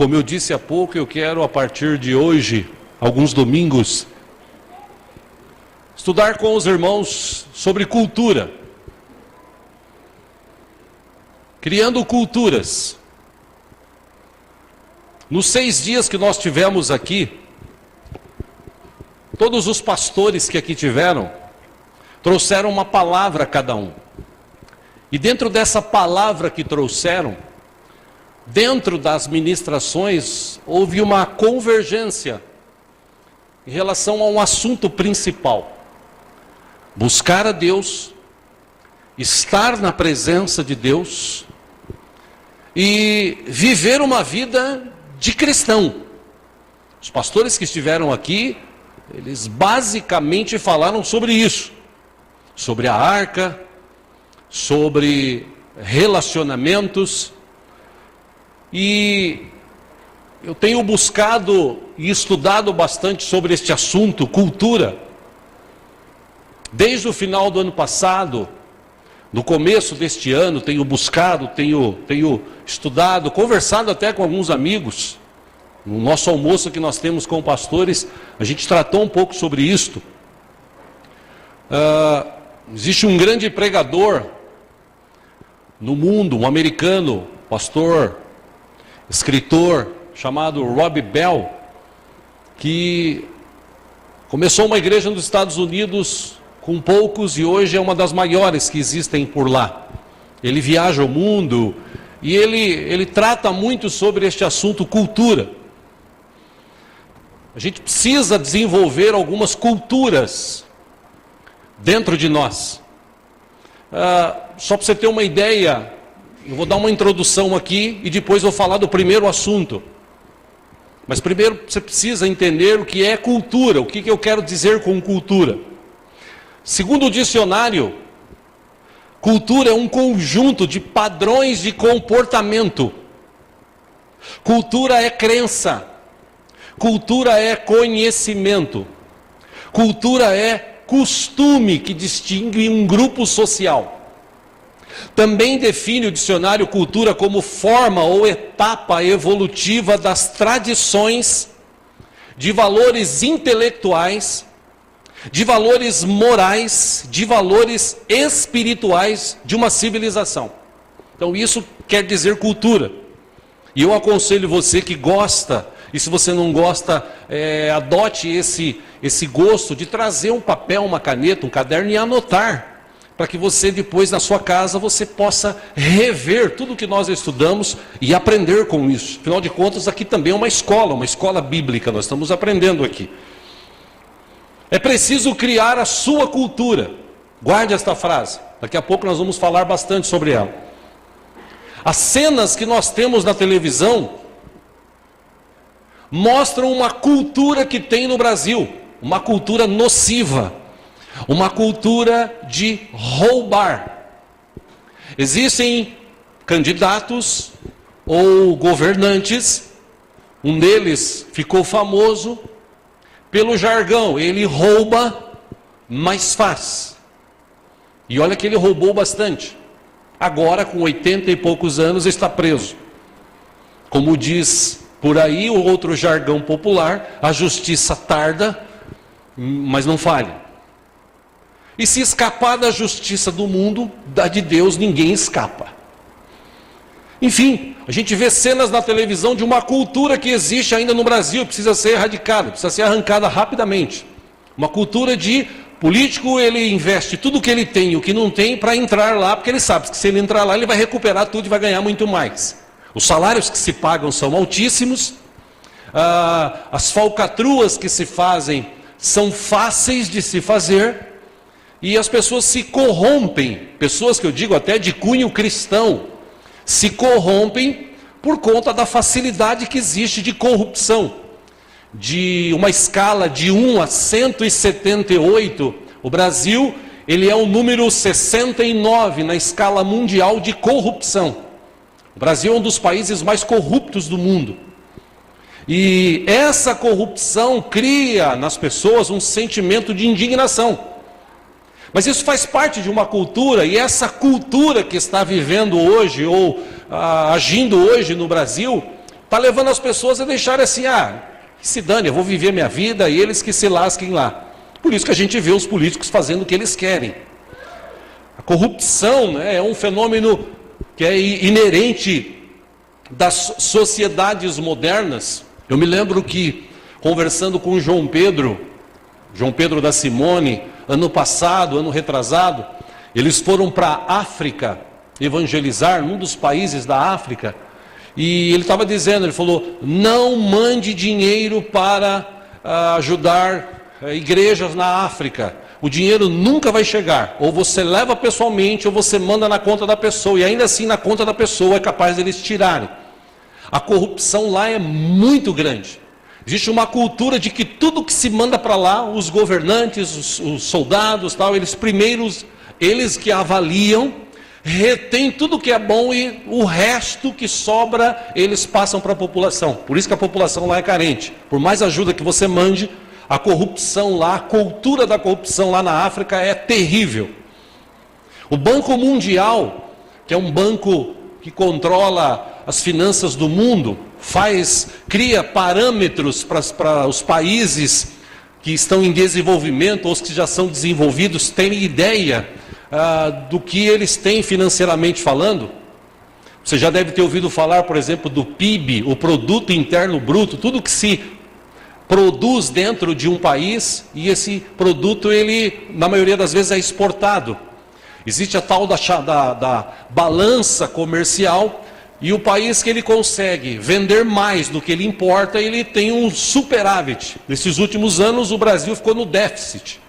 Como eu disse há pouco, eu quero, a partir de hoje, alguns domingos, estudar com os irmãos sobre cultura. Criando culturas. Nos 6 dias que nós tivemos aqui, todos os pastores que aqui tiveram, trouxeram uma palavra a cada um. E dentro dessa palavra que trouxeram, dentro das ministrações, houve uma convergência em relação a um assunto principal. Buscar a Deus, estar na presença de Deus e viver uma vida de cristão. Os pastores que estiveram aqui, eles basicamente falaram sobre isso. Sobre a arca, sobre relacionamentos. E eu tenho buscado e estudado bastante sobre este assunto, cultura. Desde o final do ano passado, no começo deste ano, tenho buscado, tenho estudado, conversado até com alguns amigos. No nosso almoço que nós temos com pastores, a gente tratou um pouco sobre isto. Existe um grande pregador no mundo, um americano, pastor, escritor, chamado Rob Bell, que começou uma igreja nos Estados Unidos com poucos e hoje é uma das maiores que existem por lá. Ele viaja o mundo e ele trata muito sobre este assunto cultura. A gente precisa desenvolver algumas culturas dentro de nós. Só para você ter uma ideia, eu vou dar uma introdução aqui e depois vou falar do primeiro assunto. Mas primeiro você precisa entender o que é cultura, o que eu quero dizer com cultura. Segundo o dicionário, cultura é um conjunto de padrões de comportamento. Cultura é crença. Cultura é conhecimento. Cultura é costume que distingue um grupo social. Também define o dicionário cultura como forma ou etapa evolutiva das tradições, de valores intelectuais, de valores morais, de valores espirituais de uma civilização. Então isso quer dizer cultura. E eu aconselho você que gosta, e se você não gosta, adote esse gosto de trazer um papel, uma caneta, um caderno e anotar. Para que você depois na sua casa você possa rever tudo que nós estudamos e aprender com isso. Afinal de contas, aqui também é uma escola bíblica, nós estamos aprendendo aqui. É preciso criar a sua cultura. Guarde esta frase, daqui a pouco nós vamos falar bastante sobre ela. As cenas que nós temos na televisão mostram uma cultura que tem no Brasil, uma cultura nociva. Uma cultura de roubar. Existem candidatos ou governantes, um deles ficou famoso pelo jargão, ele rouba, mas faz. E olha que ele roubou bastante. Agora, com 80 e poucos anos, está preso. Como diz por aí o outro jargão popular, a justiça tarda, mas não falha. E se escapar da justiça do mundo, da de Deus ninguém escapa. Enfim, a gente vê cenas na televisão de uma cultura que existe ainda no Brasil, precisa ser erradicada, precisa ser arrancada rapidamente. Uma cultura de político, ele investe tudo o que ele tem e o que não tem para entrar lá, porque ele sabe que se ele entrar lá, ele vai recuperar tudo e vai ganhar muito mais. Os salários que se pagam são altíssimos, as falcatruas que se fazem são fáceis de se fazer, e as pessoas se corrompem, pessoas que eu digo até de cunho cristão, se corrompem por conta da facilidade que existe de corrupção. De uma escala de 1 a 178, o Brasil, ele é o número 69 na escala mundial de corrupção. O Brasil é um dos países mais corruptos do mundo. E essa corrupção cria nas pessoas um sentimento de indignação. Mas isso faz parte de uma cultura, e essa cultura que está vivendo hoje, ou agindo hoje no Brasil, está levando as pessoas a deixarem assim, que se dane, eu vou viver minha vida e eles que se lasquem lá. Por isso que a gente vê os políticos fazendo o que eles querem. A corrupção, né, é um fenômeno que é inerente das sociedades modernas. Eu me lembro que, conversando com João Pedro da Simone, ano passado, ano retrasado, eles foram para a África evangelizar, num dos países da África, e ele estava dizendo, ele falou, não mande dinheiro para ajudar igrejas na África, o dinheiro nunca vai chegar, ou você leva pessoalmente, ou você manda na conta da pessoa, e ainda assim na conta da pessoa é capaz deles tirarem. A corrupção lá é muito grande. Existe uma cultura de que tudo que se manda para lá, os governantes, os soldados, tal, eles que avaliam, retêm tudo que é bom e o resto que sobra, eles passam para a população. Por isso que a população lá é carente. Por mais ajuda que você mande, a corrupção lá, a cultura da corrupção lá na África é terrível. O Banco Mundial, que é um banco que controla as finanças do mundo, cria parâmetros para os países que estão em desenvolvimento ou os que já são desenvolvidos terem ideia do que eles têm financeiramente falando. Você já deve ter ouvido falar, por exemplo, do PIB, o Produto Interno Bruto, tudo que se produz dentro de um país e esse produto, ele, na maioria das vezes, é exportado. Existe a tal da balança comercial e o país que ele consegue vender mais do que ele importa, ele tem um superávit. Nesses últimos anos, o Brasil ficou no déficit.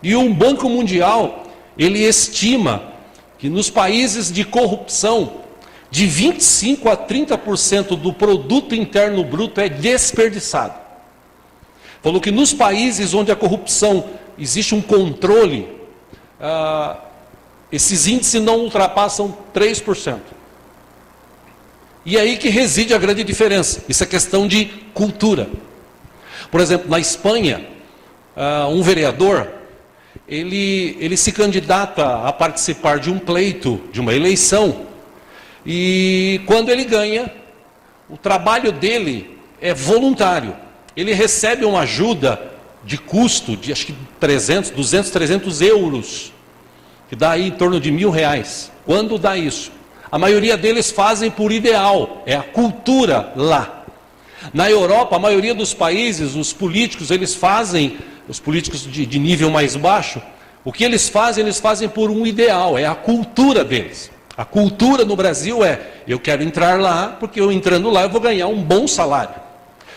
E o Banco Mundial, ele estima que nos países de corrupção, de 25% a 30% do produto interno bruto é desperdiçado. Falou que nos países onde a corrupção existe um controle, esses índices não ultrapassam 3%. E é aí que reside a grande diferença. Isso é questão de cultura. Por exemplo, na Espanha, um vereador, ele se candidata a participar de um pleito, de uma eleição, e quando ele ganha, o trabalho dele é voluntário. Ele recebe uma ajuda de custo de acho que 300 euros, que dá aí em torno de R$1.000. Quando dá isso? A maioria deles fazem por ideal, é a cultura lá. Na Europa, a maioria dos países, os políticos de nível mais baixo, o que eles fazem por um ideal, é a cultura deles. A cultura no Brasil eu quero entrar lá, porque eu entrando lá eu vou ganhar um bom salário.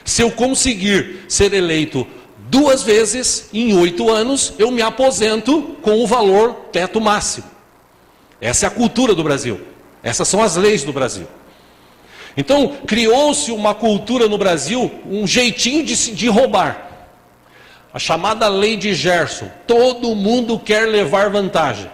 Se eu conseguir ser eleito 2 vezes em 8 anos, eu me aposento com o valor teto máximo. Essa é a cultura do Brasil. Essas são as leis do Brasil. Então, criou-se uma cultura no Brasil, um jeitinho de roubar. A chamada lei de Gerson. Todo mundo quer levar vantagem.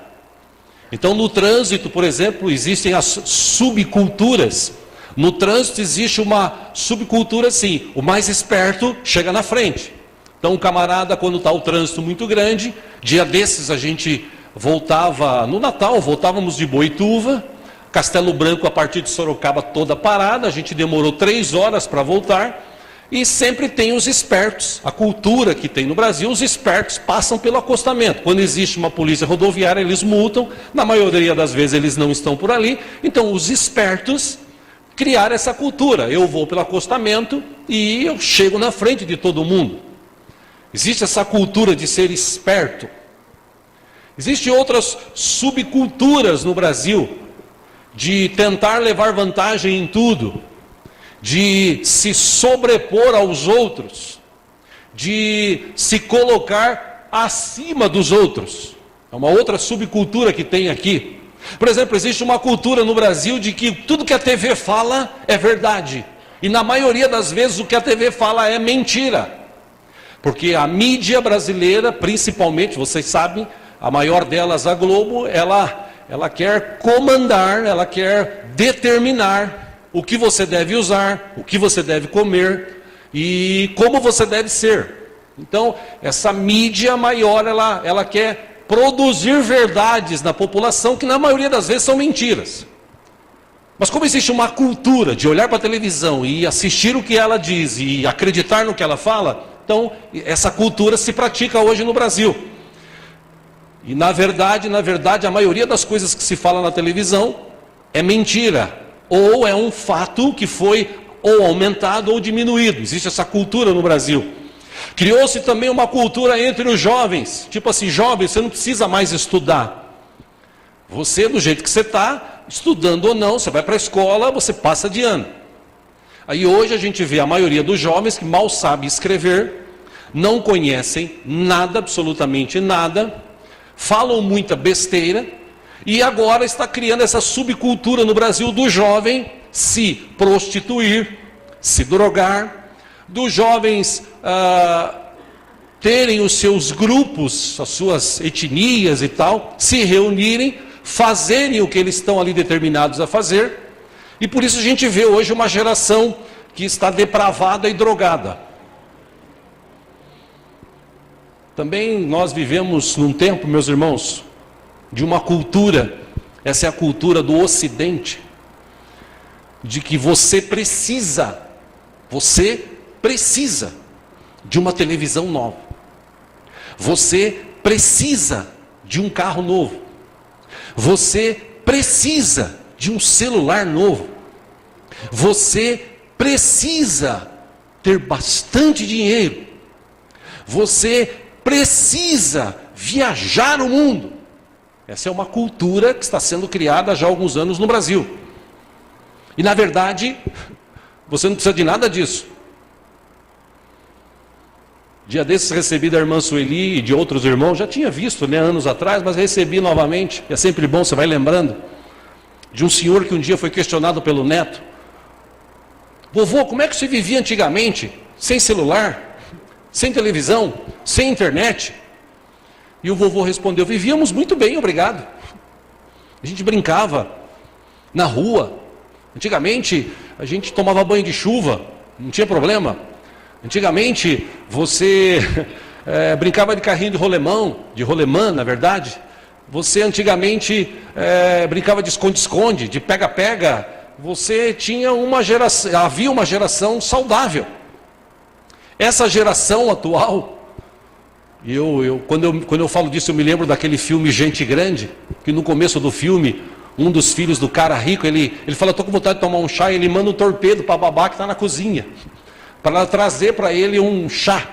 Então, no trânsito, por exemplo, existem as subculturas. No trânsito existe uma subcultura assim, o mais esperto chega na frente. Então, o camarada, quando está o trânsito muito grande, dia desses a gente voltava, no Natal, voltávamos de Boituva, Castelo Branco, a partir de Sorocaba, toda parada, a gente demorou 3 horas para voltar, e sempre tem os espertos, a cultura que tem no Brasil, os espertos passam pelo acostamento. Quando existe uma polícia rodoviária, eles multam, na maioria das vezes eles não estão por ali, então os espertos criaram essa cultura, eu vou pelo acostamento e eu chego na frente de todo mundo. Existe essa cultura de ser esperto. Existem outras subculturas no Brasil, de tentar levar vantagem em tudo, de se sobrepor aos outros, de se colocar acima dos outros. É uma outra subcultura que tem aqui. Por exemplo, existe uma cultura no Brasil de que tudo que a TV fala é verdade. E na maioria das vezes o que a TV fala é mentira. Porque a mídia brasileira, principalmente, vocês sabem, a maior delas, a Globo, ela quer comandar, ela quer determinar o que você deve usar, o que você deve comer e como você deve ser. Então, essa mídia maior, ela quer produzir verdades na população que na maioria das vezes são mentiras. Mas como existe uma cultura de olhar para a televisão e assistir o que ela diz e acreditar no que ela fala, então essa cultura se pratica hoje no Brasil. E na verdade, a maioria das coisas que se fala na televisão é mentira, ou é um fato que foi ou aumentado ou diminuído. Existe essa cultura no Brasil. Criou-se também uma cultura entre os jovens, tipo assim, jovem, você não precisa mais estudar. Você, do jeito que você está, estudando ou não, você vai para a escola, você passa de ano. Aí hoje a gente vê a maioria dos jovens que mal sabe escrever, não conhecem nada, absolutamente nada, falam muita besteira, e agora está criando essa subcultura no Brasil do jovem se prostituir, se drogar, dos jovens terem os seus grupos, as suas etnias e tal, se reunirem, fazerem o que eles estão ali determinados a fazer, e por isso a gente vê hoje uma geração que está depravada e drogada. Também nós vivemos num tempo, meus irmãos, de uma cultura, essa é a cultura do Ocidente, de que você precisa de uma televisão nova, você precisa de um carro novo, você precisa de um celular novo, você precisa ter bastante dinheiro, você precisa viajar o mundo. Essa é uma cultura que está sendo criada já há alguns anos no Brasil. E na verdade, você não precisa de nada disso. Dia desses recebi da irmã Sueli e de outros irmãos, já tinha visto, né, anos atrás, mas recebi novamente, é sempre bom, você vai lembrando, de um senhor que um dia foi questionado pelo neto. Vovô, como é que se vivia antigamente, sem celular, sem televisão, sem internet? E o vovô respondeu, vivíamos muito bem, obrigado. A gente brincava na rua. Antigamente, a gente tomava banho de chuva, não tinha problema. Antigamente, você brincava de carrinho de rolemã, na verdade. Você antigamente brincava de esconde-esconde, de pega-pega. Você tinha havia uma geração saudável. Essa geração atual, quando eu falo disso, eu me lembro daquele filme Gente Grande, que no começo do filme, um dos filhos do cara rico, ele fala, estou com vontade de tomar um chá, e ele manda um torpedo para a babá que está na cozinha, para ela trazer para ele um chá.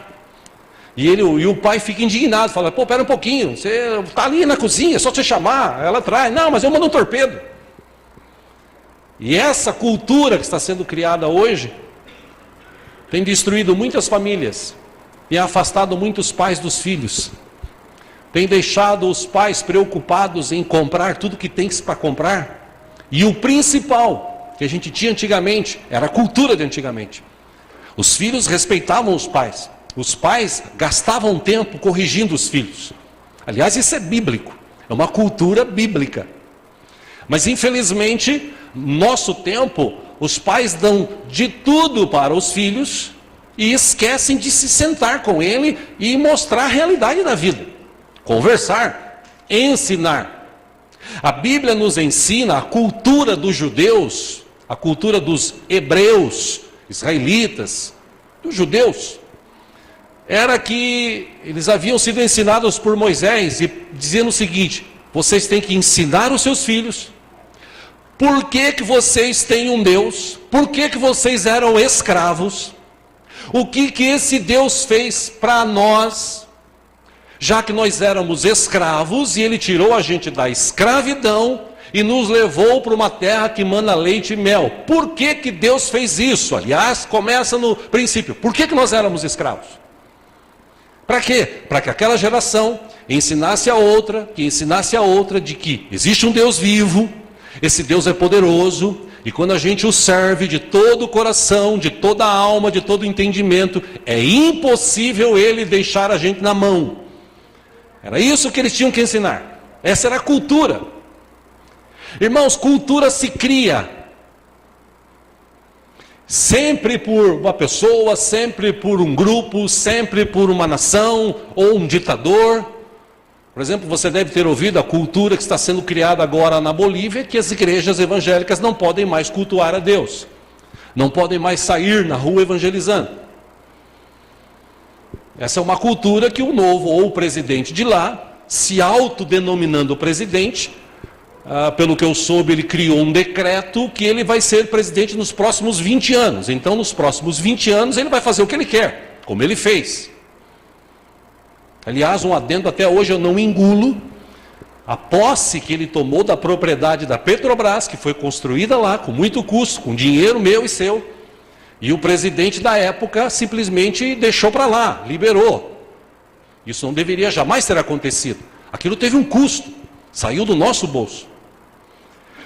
E o pai fica indignado, fala, pô, pera um pouquinho, você está ali na cozinha, é só você chamar, ela traz. Não, mas eu mando um torpedo. E essa cultura que está sendo criada hoje, tem destruído muitas famílias, tem afastado muitos pais dos filhos, tem deixado os pais preocupados em comprar tudo que tem para comprar, e o principal que a gente tinha antigamente, era a cultura de antigamente, os filhos respeitavam os pais gastavam tempo corrigindo os filhos, aliás isso é bíblico, é uma cultura bíblica, mas infelizmente, no nosso tempo, os pais dão de tudo para os filhos e esquecem de se sentar com ele e mostrar a realidade da vida. Conversar, ensinar. A Bíblia nos ensina a cultura dos judeus, a cultura dos hebreus, israelitas, dos judeus. Era que eles haviam sido ensinados por Moisés e dizendo o seguinte, vocês têm que ensinar os seus filhos. Por que vocês têm um Deus? Por que vocês eram escravos? O que esse Deus fez para nós? Já que nós éramos escravos e Ele tirou a gente da escravidão e nos levou para uma terra que mana leite e mel. Por que Deus fez isso? Aliás, começa no princípio. Por que nós éramos escravos? Para quê? Para que aquela geração ensinasse a outra, que ensinasse a outra de que existe um Deus vivo, esse Deus é poderoso, e quando a gente o serve de todo o coração, de toda a alma, de todo o entendimento, é impossível Ele deixar a gente na mão. Era isso que eles tinham que ensinar. Essa era a cultura. Irmãos, cultura se cria sempre por uma pessoa, sempre por um grupo, sempre por uma nação ou um ditador. Por exemplo, você deve ter ouvido a cultura que está sendo criada agora na Bolívia, que as igrejas evangélicas não podem mais cultuar a Deus. Não podem mais sair na rua evangelizando. Essa é uma cultura que o novo, ou o presidente de lá, se autodenominando presidente, pelo que eu soube, ele criou um decreto que ele vai ser presidente nos próximos 20 anos. Então, nos próximos 20 anos, ele vai fazer o que ele quer, como ele fez. Aliás, um adendo, até hoje eu não engulo a posse que ele tomou da propriedade da Petrobras, que foi construída lá com muito custo, com dinheiro meu e seu. E o presidente da época simplesmente deixou para lá, liberou. Isso não deveria jamais ter acontecido. Aquilo teve um custo, saiu do nosso bolso.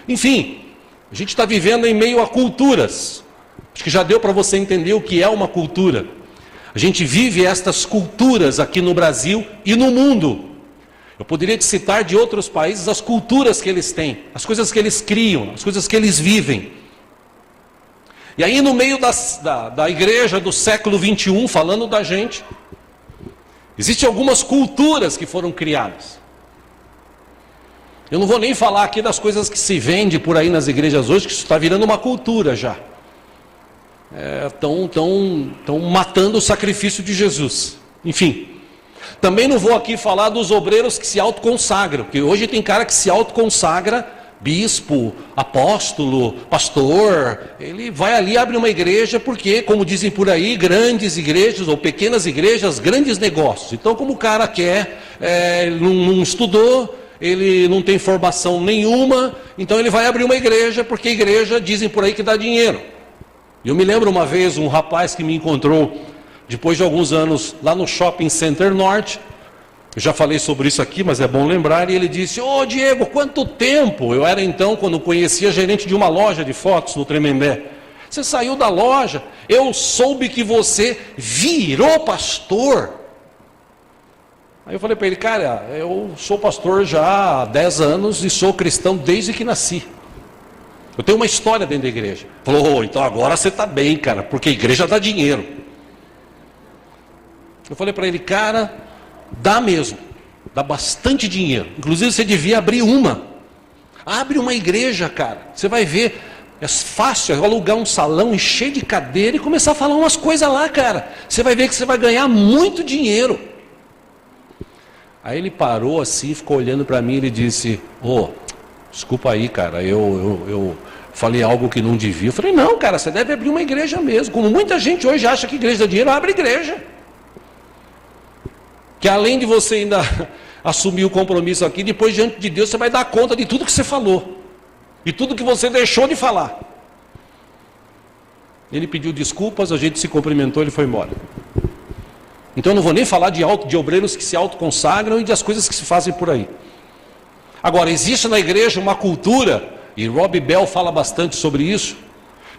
Enfim, a gente está vivendo em meio a culturas. Acho que já deu para você entender o que é uma cultura. A gente vive estas culturas aqui no Brasil e no mundo. Eu poderia te citar de outros países as culturas que eles têm, as coisas que eles criam, as coisas que eles vivem. E aí no meio da igreja do século 21, falando da gente, existem algumas culturas que foram criadas. Eu não vou nem falar aqui das coisas que se vende por aí nas igrejas hoje, que isso está virando uma cultura já. Estão matando o sacrifício de Jesus. Enfim, também não vou aqui falar dos obreiros que se autoconsagram, porque hoje tem cara que se autoconsagra, bispo, apóstolo, pastor, ele vai ali, abre uma igreja, porque, como dizem por aí, grandes igrejas ou pequenas igrejas, grandes negócios. Então, como o cara quer, não estudou, ele não tem formação nenhuma, então ele vai abrir uma igreja, porque igreja, dizem por aí, que dá dinheiro. Eu me lembro uma vez, um rapaz que me encontrou, depois de alguns anos, lá no Shopping Center Norte. Eu já falei sobre isso aqui, mas é bom lembrar. E ele disse: ô Diego, quanto tempo? Eu era então, quando conhecia, gerente de uma loja de fotos no Tremembé. Você saiu da loja, eu soube que você virou pastor. Aí eu falei para ele: cara, eu sou pastor já há 10 anos e sou cristão desde que nasci. Eu tenho uma história dentro da igreja. Falou: então agora você está bem, cara, porque a igreja dá dinheiro. Eu falei para ele: cara, dá mesmo, dá bastante dinheiro. Inclusive você devia abrir uma. Abre uma igreja, cara. Você vai ver, é fácil alugar um salão, encher de cadeira e começar a falar umas coisas lá, cara. Você vai ver que você vai ganhar muito dinheiro. Aí ele parou assim, ficou olhando para mim e ele disse: desculpa aí, cara, eu falei algo que não devia. Eu falei: não, cara, você deve abrir uma igreja mesmo. Como muita gente hoje acha que igreja dá dinheiro, abre igreja. Que além de você ainda assumir o compromisso aqui, depois diante de Deus você vai dar conta de tudo que você falou. E tudo que você deixou de falar. Ele pediu desculpas, a gente se cumprimentou, ele foi embora. Então eu não vou nem falar de obreiros que se autoconsagram e das coisas que se fazem por aí. Agora, existe na igreja uma cultura, e Rob Bell fala bastante sobre isso,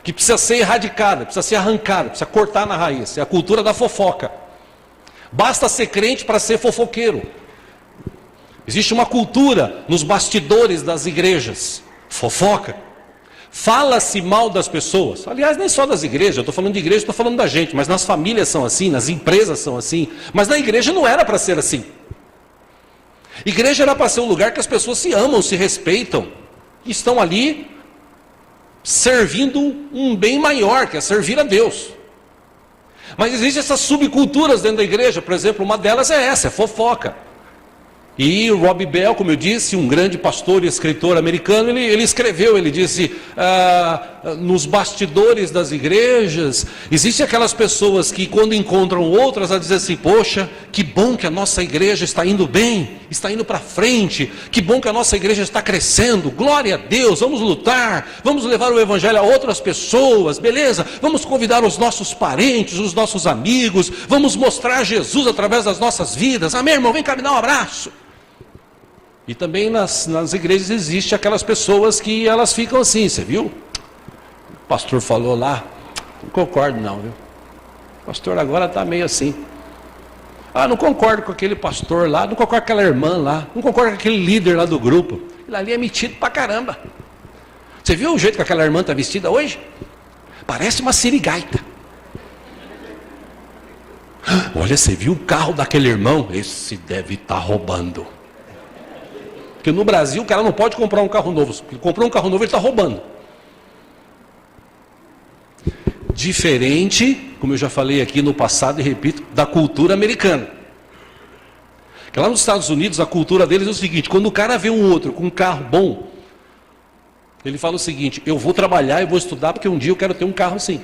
que precisa ser erradicada, precisa ser arrancada, precisa cortar na raiz. É a cultura da fofoca. Basta ser crente para ser fofoqueiro. Existe uma cultura nos bastidores das igrejas. Fofoca. Fala-se mal das pessoas. Aliás, nem só das igrejas. Eu estou falando de igreja, estou falando da gente. Mas nas famílias são assim, nas empresas são assim. Mas na igreja não era para ser assim. Igreja era para ser um lugar que as pessoas se amam, se respeitam. E estão ali servindo um bem maior, que é servir a Deus. Mas existem essas subculturas dentro da igreja. Por exemplo, uma delas é essa, é fofoca. E o Rob Bell, como eu disse, um grande pastor e escritor americano, ele escreveu, ele disse, nos bastidores das igrejas, existem aquelas pessoas que quando encontram outras, elas dizem assim: poxa, que bom que a nossa igreja está indo bem, está indo para frente, que bom que a nossa igreja está crescendo, glória a Deus, vamos lutar, vamos levar o evangelho a outras pessoas, beleza? Vamos convidar os nossos parentes, os nossos amigos, vamos mostrar Jesus através das nossas vidas, amém, irmão? Vem cá me dar um abraço. E também nas igrejas existe aquelas pessoas que elas ficam assim: você viu? O pastor falou lá, não concordo não, viu? O pastor agora está meio assim. Não concordo com aquele pastor lá, não concordo com aquela irmã lá, não concordo com aquele líder lá do grupo. Ele ali é metido pra caramba. Você viu o jeito que aquela irmã está vestida hoje? Parece uma sirigaita. Olha, você viu o carro daquele irmão? Esse deve estar roubando. Porque no Brasil o cara não pode comprar um carro novo. Se ele comprou um carro novo, ele está roubando. Diferente, como eu já falei aqui no passado e repito, da cultura americana. Porque lá nos Estados Unidos a cultura deles é o seguinte: quando o cara vê um outro com um carro bom, ele fala o seguinte: eu vou trabalhar e vou estudar porque um dia eu quero ter um carro assim.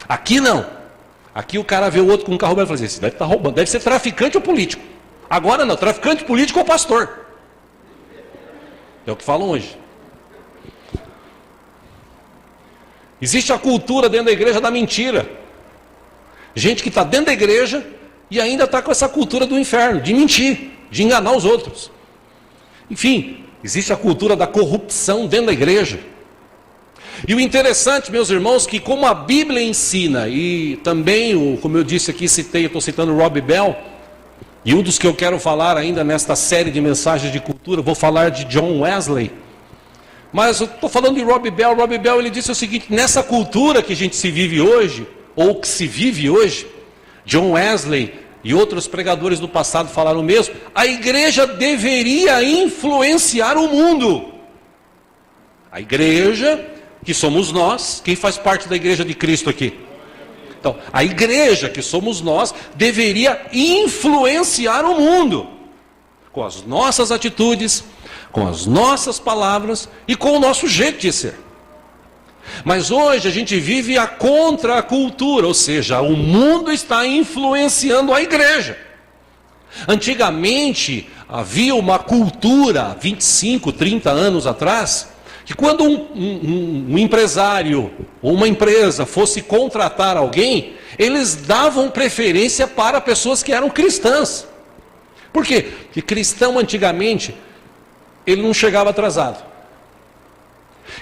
Aqui não. Aqui o cara vê o outro com um carro bom e fala assim: esse deve estar roubando, deve ser traficante ou político. Agora não, traficante, político ou pastor. É o que falam hoje. Existe a cultura dentro da igreja da mentira. Gente que está dentro da igreja e ainda está com essa cultura do inferno, de mentir, de enganar os outros. Enfim, existe a cultura da corrupção dentro da igreja. E o interessante, meus irmãos, que como a Bíblia ensina, e também, como eu disse aqui, estou citando Rob Bell, e um dos que eu quero falar ainda nesta série de mensagens de cultura, vou falar de John Wesley. Mas eu estou falando de Rob Bell. Rob Bell, ele disse o seguinte: nessa cultura que a gente se vive hoje, ou que se vive hoje, John Wesley e outros pregadores do passado falaram o mesmo, a igreja deveria influenciar o mundo. A igreja, que somos nós, quem faz parte da igreja de Cristo aqui? Então, a igreja, que somos nós, deveria influenciar o mundo, com as nossas atitudes, com as nossas palavras e com o nosso jeito de ser. Mas hoje a gente vive a contracultura, ou seja, o mundo está influenciando a igreja. Antigamente havia uma cultura, 25, 30 anos atrás, que quando um empresário ou uma empresa fosse contratar alguém, eles davam preferência para pessoas que eram cristãs. Por quê? Porque cristão antigamente, ele não chegava atrasado.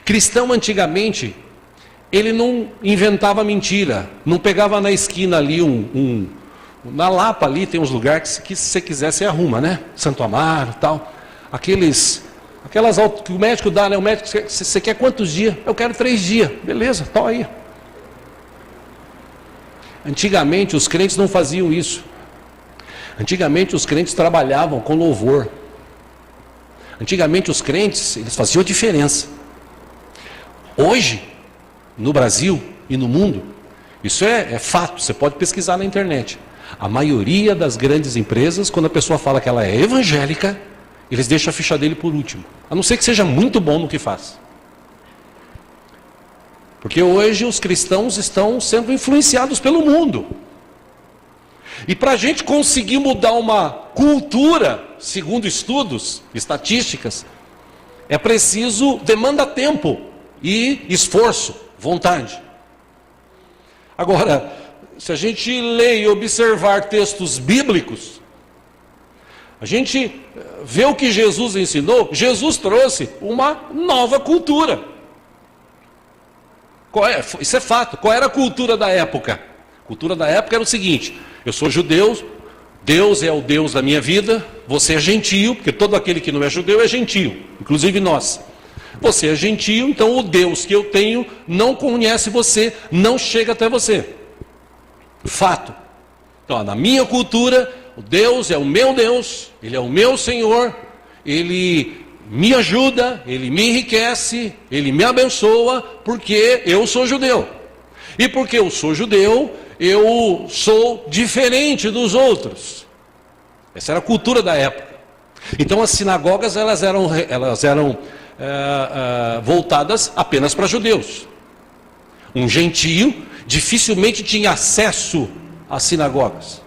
Cristão antigamente, ele não inventava mentira, não pegava na esquina ali na Lapa ali tem uns lugares que se você quiser você arruma, né? Santo Amaro, tal. Aquelas que o médico dá, né? O médico, você quer quantos dias? Eu quero 3 dias. Beleza, tô aí. Antigamente os crentes não faziam isso. Antigamente os crentes trabalhavam com louvor. Antigamente os crentes, eles faziam diferença. Hoje, no Brasil e no mundo, isso é fato, você pode pesquisar na internet. A maioria das grandes empresas, quando a pessoa fala que ela é evangélica, eles deixam a ficha dele por último. A não ser que seja muito bom no que faz. Porque hoje os cristãos estão sendo influenciados pelo mundo. E para a gente conseguir mudar uma cultura, segundo estudos, estatísticas, é preciso, demanda tempo e esforço, vontade. Agora, se a gente ler e observar textos bíblicos, a gente vê o que Jesus ensinou. Jesus trouxe uma nova cultura. Isso é fato. Qual era a cultura da época? A cultura da época era o seguinte: eu sou judeu, Deus é o Deus da minha vida, você é gentio, porque todo aquele que não é judeu é gentio, inclusive nós. Você é gentio, então o Deus que eu tenho não conhece você, não chega até você. Fato. Então, na minha cultura, o Deus é o meu Deus, Ele é o meu Senhor, Ele me ajuda, Ele me enriquece, Ele me abençoa, porque eu sou judeu. E porque eu sou judeu, eu sou diferente dos outros. Essa era a cultura da época. Então as sinagogas elas eram voltadas apenas para judeus. Um gentio dificilmente tinha acesso às sinagogas.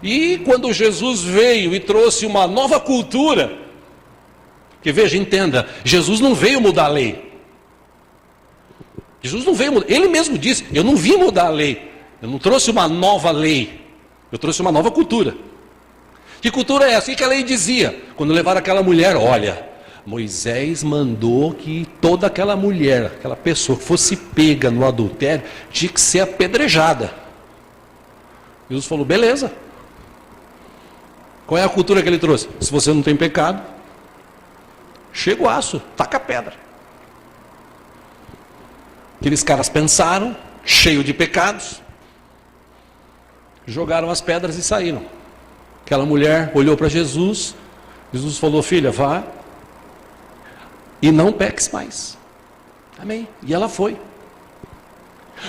E quando Jesus veio e trouxe uma nova cultura, que veja, entenda, Jesus não veio mudar a lei. Jesus não veio mudar, ele mesmo disse: eu não vim mudar a lei, eu não trouxe uma nova lei, eu trouxe uma nova cultura. Que cultura é essa? O que a lei dizia? Quando levaram aquela mulher, olha, Moisés mandou que toda aquela mulher, aquela pessoa que fosse pega no adultério, tinha que ser apedrejada. Jesus falou: beleza. Qual é a cultura que ele trouxe? Se você não tem pecado, chega o aço, taca a pedra. Aqueles caras pensaram, cheio de pecados, jogaram as pedras e saíram. Aquela mulher olhou para Jesus, Jesus falou: filha, vá e não peques mais. Amém? E ela foi.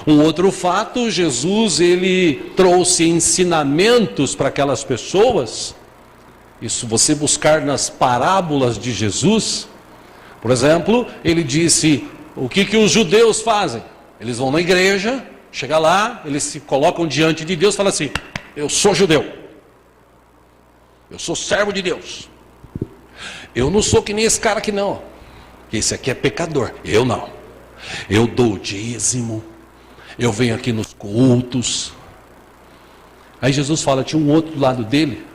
Um outro fato, Jesus, ele trouxe ensinamentos para aquelas pessoas. Isso você buscar nas parábolas de Jesus. Por exemplo, ele disse: o que os judeus fazem? Eles vão na igreja, chega lá, eles se colocam diante de Deus e falam assim: eu sou judeu, eu sou servo de Deus, eu não sou que nem esse cara aqui não, esse aqui é pecador, eu não, eu dou o dízimo, eu venho aqui nos cultos. Aí Jesus fala: tinha um outro do lado dele,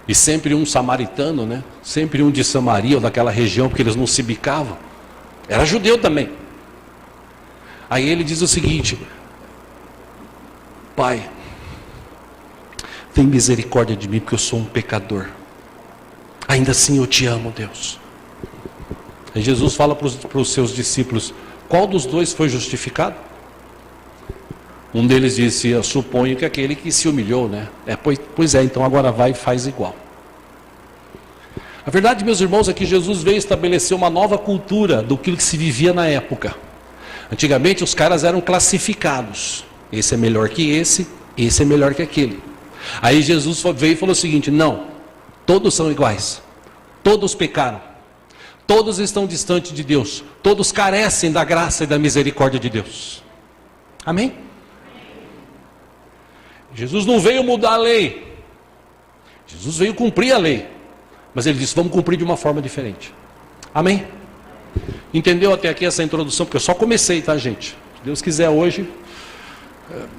e sempre um samaritano, né? Sempre um de Samaria ou daquela região, porque eles não se bicavam, era judeu também. Aí ele diz o seguinte: Pai, tem misericórdia de mim, porque eu sou um pecador, ainda assim eu te amo, Deus. Aí Jesus fala para os seus discípulos: qual dos dois foi justificado? Um deles disse: eu suponho que aquele que se humilhou, né? Pois é, então agora vai e faz igual. A verdade, meus irmãos, é que Jesus veio estabelecer uma nova cultura do que se vivia na época. Antigamente os caras eram classificados: esse é melhor que esse é melhor que aquele. Aí Jesus veio e falou o seguinte: não, todos são iguais, todos pecaram, todos estão distantes de Deus, todos carecem da graça e da misericórdia de Deus. Amém? Jesus não veio mudar a lei, Jesus veio cumprir a lei, mas ele disse: vamos cumprir de uma forma diferente. Amém? Entendeu até aqui essa introdução? Porque eu só comecei, tá, gente? Se Deus quiser hoje,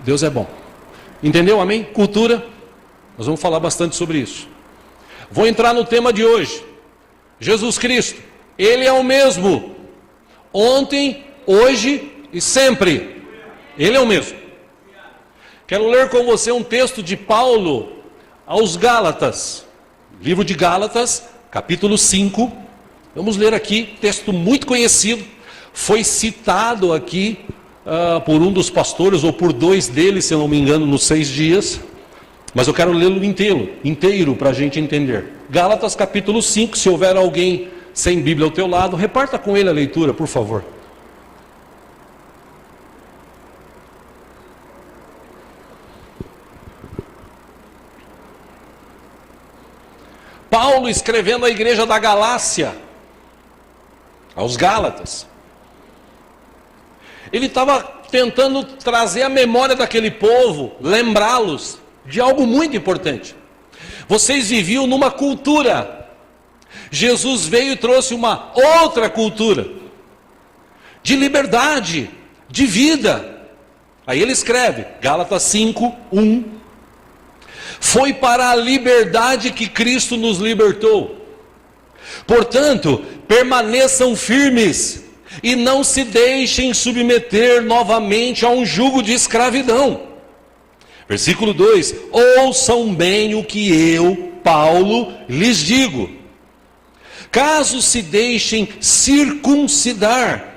Deus é bom. Entendeu? Amém? Cultura, nós vamos falar bastante sobre isso. Vou entrar no tema de hoje. Jesus Cristo, Ele é o mesmo, ontem, hoje e sempre. Ele é o mesmo. Quero ler com você um texto de Paulo aos Gálatas, livro de Gálatas, capítulo 5. Vamos ler aqui, texto muito conhecido, foi citado aqui por um dos pastores, ou por dois deles, se eu não me engano, nos 6 dias, mas eu quero lê-lo inteiro para a gente entender. Gálatas capítulo 5, se houver alguém sem Bíblia ao teu lado, reparta com ele a leitura, por favor. Paulo escrevendo à igreja da Galácia, aos Gálatas, ele estava tentando trazer a memória daquele povo, lembrá-los de algo muito importante. Vocês viviam numa cultura, Jesus veio e trouxe uma outra cultura, de liberdade, de vida. Aí ele escreve, Gálatas 5, 1, foi para a liberdade que Cristo nos libertou. Portanto, permaneçam firmes e não se deixem submeter novamente a um jugo de escravidão. Versículo 2: ouçam bem o que eu, Paulo, lhes digo. Caso se deixem circuncidar,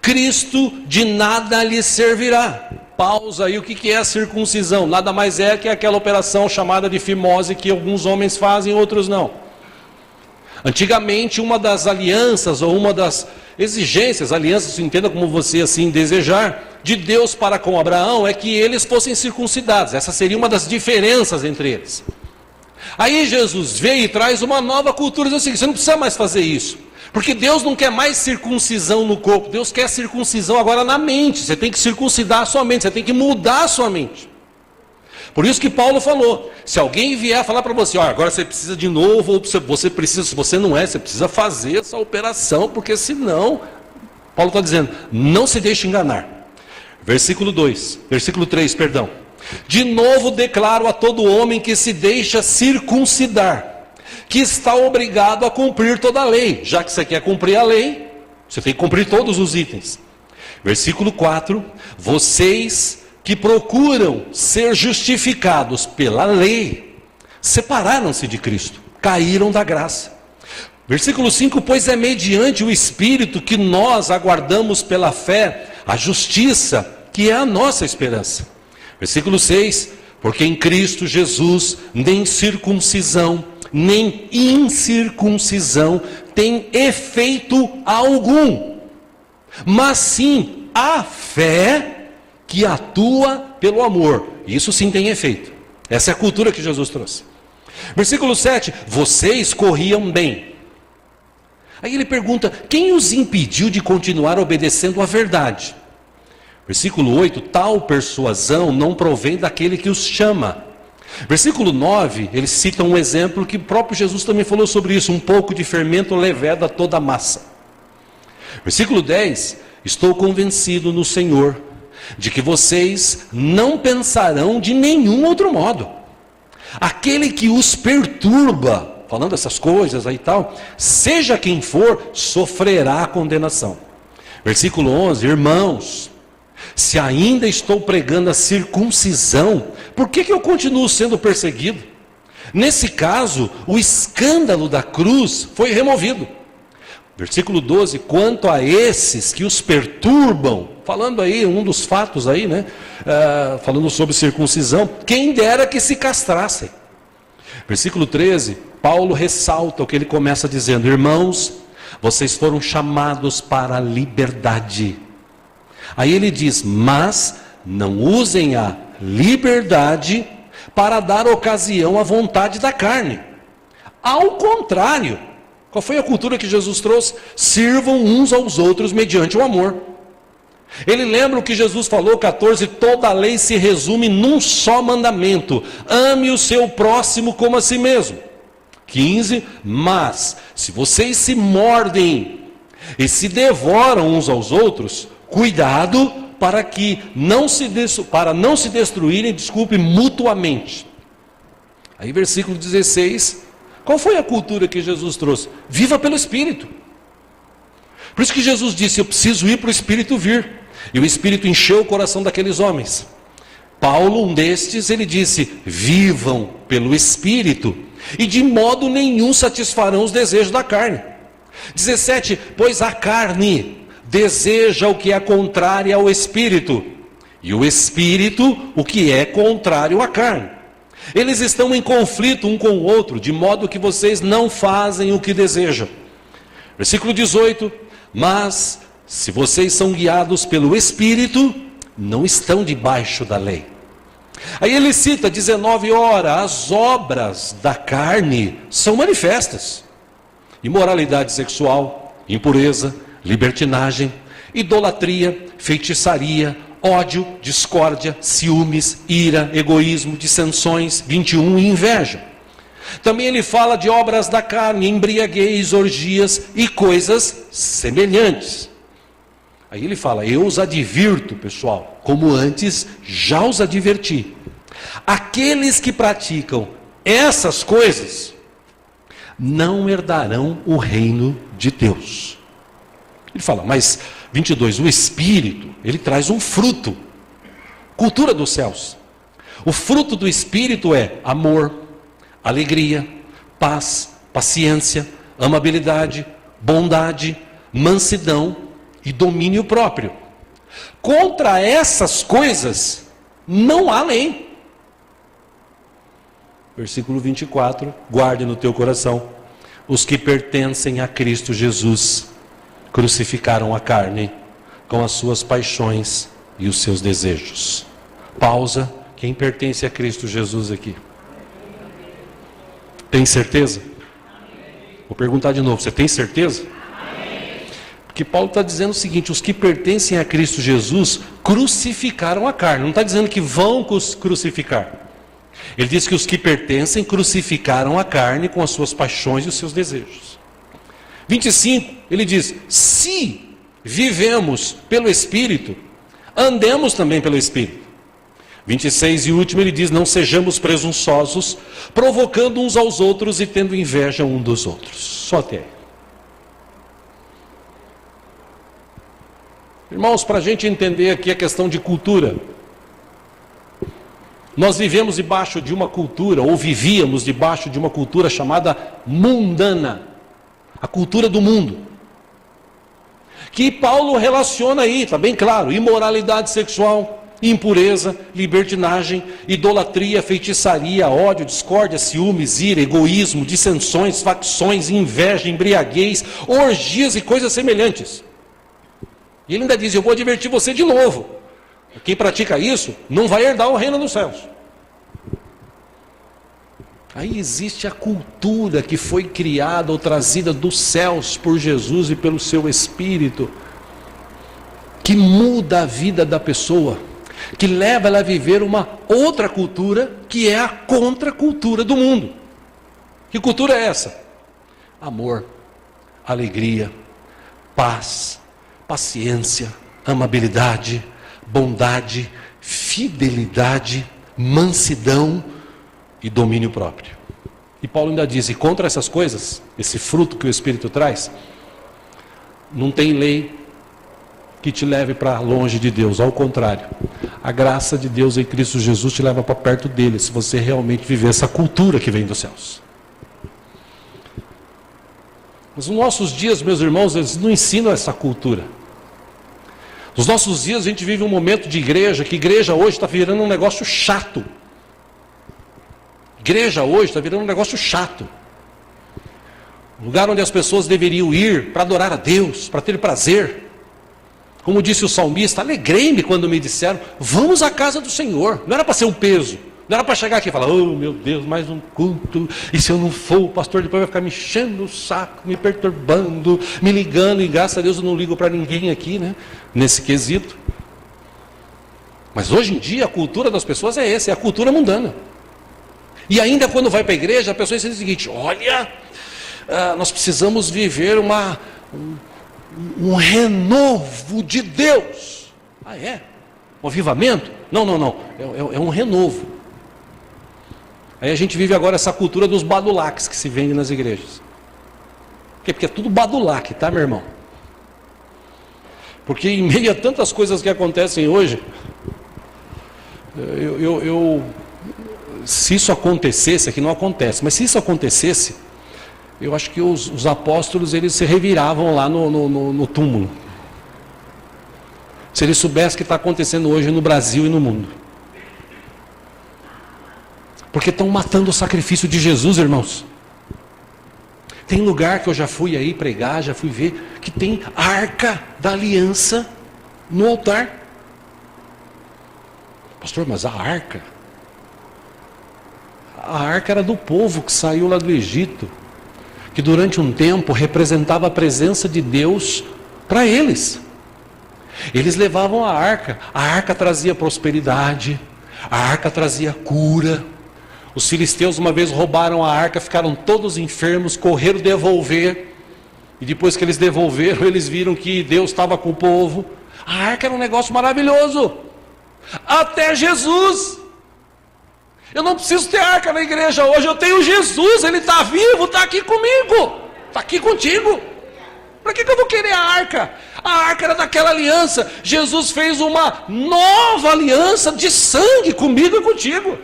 Cristo de nada lhes servirá. Pausa aí, o que é a circuncisão? Nada mais é que aquela operação chamada de fimose que alguns homens fazem, outros não. Antigamente, uma das alianças, ou uma das exigências, alianças, entenda como você assim desejar, de Deus para com Abraão, é que eles fossem circuncidados. Essa seria uma das diferenças entre eles. Aí Jesus veio e traz uma nova cultura, diz assim: você não precisa mais fazer isso, porque Deus não quer mais circuncisão no corpo, Deus quer circuncisão agora na mente. Você tem que circuncidar a sua mente, você tem que mudar a sua mente. Por isso que Paulo falou: se alguém vier falar para você, agora você precisa de novo, ou você precisa, se você não é, você precisa fazer essa operação, porque senão, Paulo está dizendo, não se deixe enganar. Versículo 3, perdão. De novo declaro a todo homem que se deixa circuncidar, que está obrigado a cumprir toda a lei. Já que você quer cumprir a lei, você tem que cumprir todos os itens. Versículo 4, vocês que procuram ser justificados pela lei, separaram-se de Cristo, caíram da graça. Versículo 5, pois é mediante o Espírito que nós aguardamos pela fé a justiça, que é a nossa esperança. Versículo 6, porque em Cristo Jesus nem circuncisão, nem incircuncisão tem efeito algum, mas sim a fé que atua pelo amor. Isso sim tem efeito. Essa é a cultura que Jesus trouxe. Versículo 7, vocês corriam bem. Aí ele pergunta, quem os impediu de continuar obedecendo à verdade? Versículo 8, tal persuasão não provém daquele que os chama. Versículo 9, ele cita um exemplo que o próprio Jesus também falou sobre isso, um pouco de fermento leveda toda a massa. Versículo 10, estou convencido no Senhor, de que vocês não pensarão de nenhum outro modo. Aquele que os perturba, falando essas coisas aí e tal, seja quem for, sofrerá a condenação. Versículo 11, irmãos, se ainda estou pregando a circuncisão, por que eu continuo sendo perseguido? Nesse caso, o escândalo da cruz foi removido. Versículo 12, quanto a esses que os perturbam, falando aí, um dos fatos aí, né? Falando sobre circuncisão, quem dera que se castrassem. Versículo 13, Paulo ressalta o que ele começa dizendo, irmãos, vocês foram chamados para a liberdade. Aí ele diz, mas não usem a liberdade para dar ocasião à vontade da carne. Ao contrário, qual foi a cultura que Jesus trouxe? Sirvam uns aos outros mediante o amor. Ele lembra o que Jesus falou, 14, toda a lei se resume num só mandamento, ame o seu próximo como a si mesmo. 15, mas se vocês se mordem e se devoram uns aos outros, cuidado para não se destruírem, mutuamente. Aí versículo 16, qual foi a cultura que Jesus trouxe? Viva pelo Espírito. Por isso que Jesus disse, eu preciso ir para o Espírito vir. E o Espírito encheu o coração daqueles homens. Paulo, um destes, ele disse, vivam pelo Espírito, e de modo nenhum satisfarão os desejos da carne. 17, pois a carne deseja o que é contrário ao Espírito, e o Espírito o que é contrário à carne. Eles estão em conflito um com o outro, de modo que vocês não fazem o que desejam. Versículo 18, mas se vocês são guiados pelo Espírito, não estão debaixo da lei. Aí ele cita 19, ora, as obras da carne são manifestas. Imoralidade sexual, impureza, libertinagem, idolatria, feitiçaria, ódio, discórdia, ciúmes, ira, egoísmo, dissensões, 21, e inveja. Também ele fala de obras da carne, embriaguez, orgias e coisas semelhantes. Aí ele fala, eu os advirto, pessoal, como antes já os adverti. Aqueles que praticam essas coisas não herdarão o reino de Deus. Ele fala, mas 22, o Espírito, ele traz um fruto, cultura dos céus. O fruto do Espírito é amor, alegria, paz, paciência, amabilidade, bondade, mansidão e domínio próprio. Contra essas coisas não há lei. Versículo 24, guarde no teu coração, os que pertencem a Cristo Jesus crucificaram a carne com as suas paixões e os seus desejos. Pausa, quem pertence a Cristo Jesus aqui? Tem certeza? Vou perguntar de novo, você tem certeza? Porque Paulo está dizendo o seguinte, os que pertencem a Cristo Jesus crucificaram a carne. Não está dizendo que vão crucificar. Ele diz que os que pertencem crucificaram a carne com as suas paixões e os seus desejos. 25, ele diz, se vivemos pelo Espírito, andemos também pelo Espírito. 26 e último ele diz, não sejamos presunçosos, provocando uns aos outros e tendo inveja um dos outros. Só até aí. Irmãos, para a gente entender aqui a questão de cultura, nós vivemos debaixo de uma cultura, ou vivíamos debaixo de uma cultura chamada mundana, a cultura do mundo, que Paulo relaciona aí, está bem claro, imoralidade sexual, impureza, libertinagem, idolatria, feitiçaria, ódio, discórdia, ciúmes, ira, egoísmo, dissensões, facções, inveja, embriaguez, orgias e coisas semelhantes. E ele ainda diz: eu vou advertir você de novo. Quem pratica isso não vai herdar o reino dos céus. Aí existe a cultura que foi criada ou trazida dos céus por Jesus e pelo seu Espírito, que muda a vida da pessoa, que leva ela a viver uma outra cultura, que é a contracultura do mundo. Que cultura é essa? Amor, alegria, paz, paciência, amabilidade, bondade, fidelidade, mansidão e domínio próprio. E Paulo ainda diz: e contra essas coisas, esse fruto que o Espírito traz, não tem lei que te leve para longe de Deus. Ao contrário, a graça de Deus em Cristo Jesus te leva para perto dele, se você realmente viver essa cultura que vem dos céus. Mas nos nossos dias, meus irmãos, eles não ensinam essa cultura. Nos nossos dias a gente vive um momento de igreja, que igreja hoje está virando um negócio chato. Igreja hoje está virando um negócio chato. Um lugar onde as pessoas deveriam ir para adorar a Deus, para ter prazer. Como disse o salmista: alegrei-me quando me disseram, vamos à casa do Senhor. Não era para ser um peso, não era para chegar aqui e falar: oh meu Deus, mais um culto, e se eu não for, o pastor depois vai ficar me enchendo o saco, me perturbando, me ligando, e graças a Deus eu não ligo para ninguém aqui, né? Nesse quesito. Mas hoje em dia a cultura das pessoas é essa, é a cultura mundana. E ainda quando vai para a igreja, a pessoa diz o seguinte: olha, nós precisamos viver um renovo de Deus. Ah, é? Um avivamento? Não. É um renovo. Aí a gente vive agora essa cultura dos badulaques que se vende nas igrejas. Por quê? Porque é tudo badulaque, tá, meu irmão? Porque em meio a tantas coisas que acontecem hoje, se isso acontecesse, aqui não acontece, mas se isso acontecesse, eu acho que os apóstolos, eles se reviravam lá no túmulo. Se eles soubessem o que está acontecendo hoje no Brasil e no mundo. Porque estão matando o sacrifício de Jesus, irmãos. Tem lugar que eu já fui aí pregar, já fui ver, que tem a arca da aliança no altar. Pastor, mas a arca era do povo que saiu lá do Egito, que durante um tempo representava a presença de Deus para eles. Eles levavam a arca trazia prosperidade, a arca trazia cura. Os filisteus uma vez roubaram a arca, ficaram todos enfermos, correram devolver, e depois que eles devolveram, eles viram que Deus estava com o povo. A arca era um negócio maravilhoso, até Jesus. Eu não preciso ter arca na igreja hoje, eu tenho Jesus, Ele está vivo, está aqui comigo, está aqui contigo. Para que eu vou querer a arca? A arca era daquela aliança. Jesus fez uma nova aliança de sangue comigo e contigo.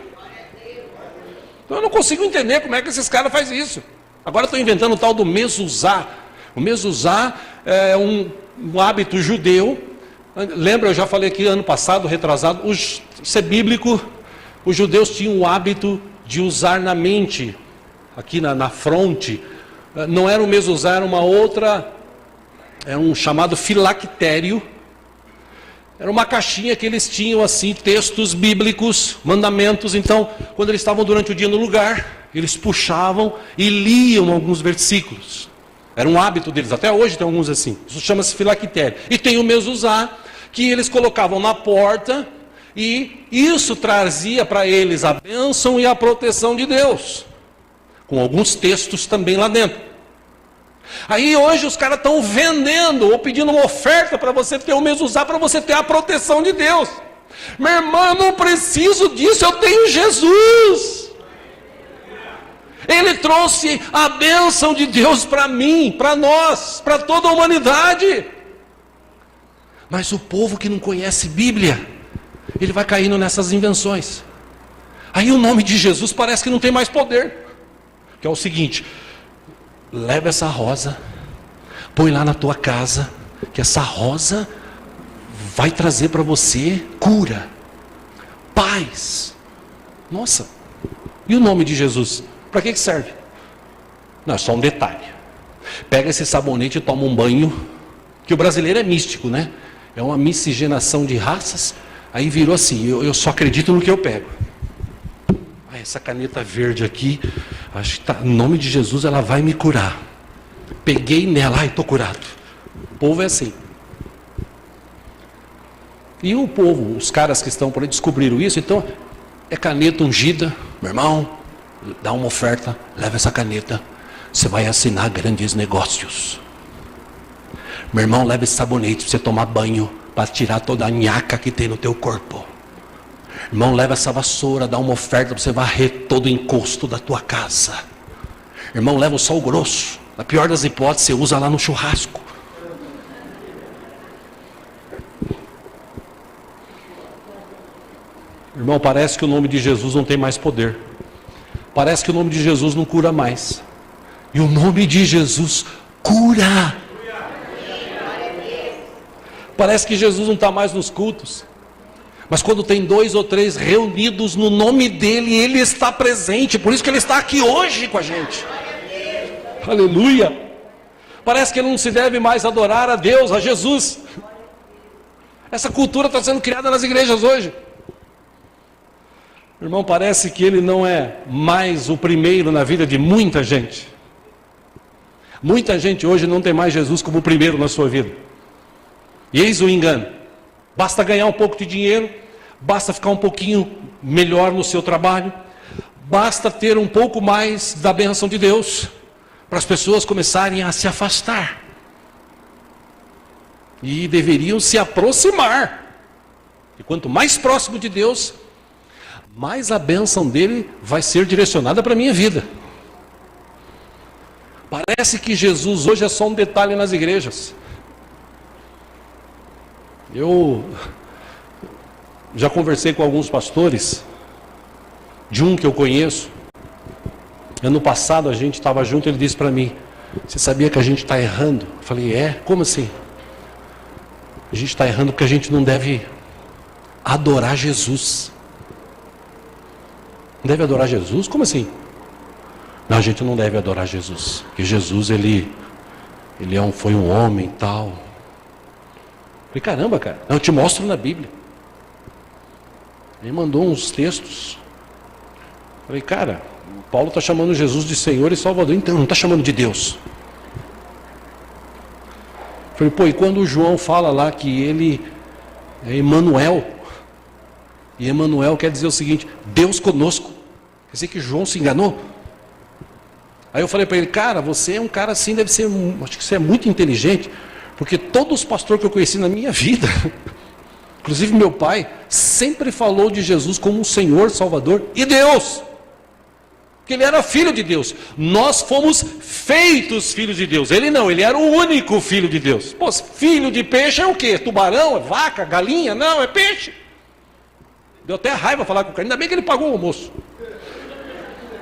Então eu não consigo entender como é que esses caras fazem isso. Agora estão inventando o tal do mezuzá. O mezuzá é um hábito judeu. Lembra, eu já falei aqui ano passado, retrasado, isso é bíblico. Os judeus tinham o hábito de usar na mente, aqui na fronte, não era o mezuzá, era uma outra, era um chamado filactério. Era uma caixinha que eles tinham assim, textos bíblicos, mandamentos. Então, quando eles estavam durante o dia no lugar, eles puxavam e liam alguns versículos. Era um hábito deles, até hoje tem alguns assim. Isso chama-se filactério. E tem o mezuzá, que eles colocavam na porta, e isso trazia para eles a bênção e a proteção de Deus, com alguns textos também lá dentro. Aí hoje os caras estão vendendo ou pedindo uma oferta para você ter o mezuzá, para você ter a proteção de Deus. Meu irmão, eu não preciso disso, eu tenho Jesus. Ele trouxe a bênção de Deus para mim, para nós, para toda a humanidade. Mas o povo que não conhece Bíblia, ele vai caindo nessas invenções. Aí o nome de Jesus parece que não tem mais poder. Que é o seguinte: leva essa rosa, põe lá na tua casa, que essa rosa vai trazer para você cura, paz. Nossa, e o nome de Jesus? Para que serve? Não, é só um detalhe. Pega esse sabonete e toma um banho, que o brasileiro é místico, né? É uma miscigenação de raças, aí virou assim, eu só acredito no que eu pego. Essa caneta verde aqui, acho que em nome de Jesus ela vai me curar. Peguei nela, estou curado. O povo é assim. E o povo, os caras que estão por aí descobriram isso, então é caneta ungida, meu irmão, dá uma oferta, leva essa caneta, você vai assinar grandes negócios. Meu irmão, leva esse sabonete para você tomar banho, para tirar toda a nhaca que tem no teu corpo. Irmão, leva essa vassoura, dá uma oferta para você varrer todo o encosto da tua casa. Irmão, leva o sal grosso, na pior das hipóteses, você usa lá no churrasco. Irmão, parece que o nome de Jesus não tem mais poder. Parece que o nome de Jesus não cura mais. E o nome de Jesus cura. Parece que Jesus não está mais nos cultos. Mas quando tem 2 ou 3 reunidos no nome dele, ele está presente. Por isso que ele está aqui hoje com a gente. Aleluia. Parece que ele não se deve mais adorar a Deus, a Jesus. Essa cultura está sendo criada nas igrejas hoje. Irmão, parece que ele não é mais o primeiro na vida de muita gente. Muita gente hoje não tem mais Jesus como o primeiro na sua vida. E eis o engano. Basta ganhar um pouco de dinheiro, basta ficar um pouquinho melhor no seu trabalho, basta ter um pouco mais da bênção de Deus, para as pessoas começarem a se afastar. E deveriam se aproximar. E quanto mais próximo de Deus, mais a bênção dele vai ser direcionada para a minha vida. Parece que Jesus hoje é só um detalhe nas igrejas. Eu já conversei com alguns pastores, de um que eu conheço. Ano passado a gente estava junto, ele disse para mim: você sabia que a gente está errando? Eu falei: é? Como assim? A gente está errando porque a gente não deve adorar Jesus. Não deve adorar Jesus? Como assim? Não, a gente não deve adorar Jesus. Porque Jesus, ele foi um homem e tal. Eu falei: caramba, cara. Eu te mostro na Bíblia. Ele mandou uns textos. Eu falei: cara, Paulo está chamando Jesus de Senhor e Salvador. Então, não está chamando de Deus. Eu falei: pô, e quando o João fala lá que ele é Emanuel, e Emanuel quer dizer o seguinte: Deus conosco. Quer dizer que João se enganou? Aí eu falei para ele: cara, você é um cara assim, deve ser, acho que você é muito inteligente, porque todos os pastores que eu conheci na minha vida, inclusive meu pai, sempre falou de Jesus como um Senhor, Salvador e Deus. Porque ele era filho de Deus. Nós fomos feitos filhos de Deus. Ele não, ele era o único filho de Deus. Pô, filho de peixe é o quê? Tubarão? É vaca? Galinha? Não, é peixe. Deu até raiva falar com o cara. Ainda bem que ele pagou o almoço.